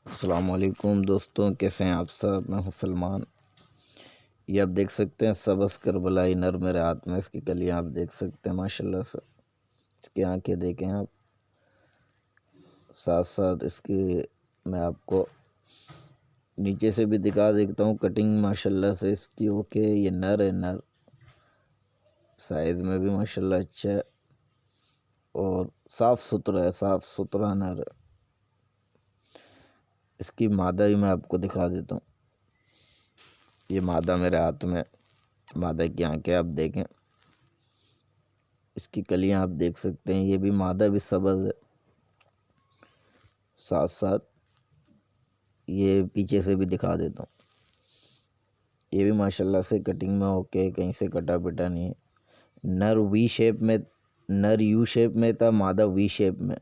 अस्सलाम वालेकुम दोस्तों, कैसे हैं आप सब। मैं हूं सलमान। ये आप देख सकते हैं सबस करबलाई नर मेरे हाथ में। इसकी कलियां आप देख सकते हैं माशाल्लाह से। इसकी आंखें देखें आप। साथ साथ इसकी मैं आपको नीचे से भी दिखा देता हूं कटिंग माशाल्लाह से इसकी। ओके, ये नर है। नर साइज़ में भी माशाल्लाह अच्छा है और साफ़ सुथरा है। साफ़ सुथरा नर है। इसकी मादा भी मैं आपको दिखा देता हूँ। ये मादा मेरे हाथ में। मादा की आंखें आप देखें। इसकी कलियां आप देख सकते हैं। ये भी मादा भी सब्ज़ है। साथ साथ ये पीछे से भी दिखा देता हूँ। ये भी माशाल्लाह से कटिंग में ओके, कहीं से कटा पिटा नहीं है। नर वी शेप में, नर यू शेप में था, मादा वी शेप में।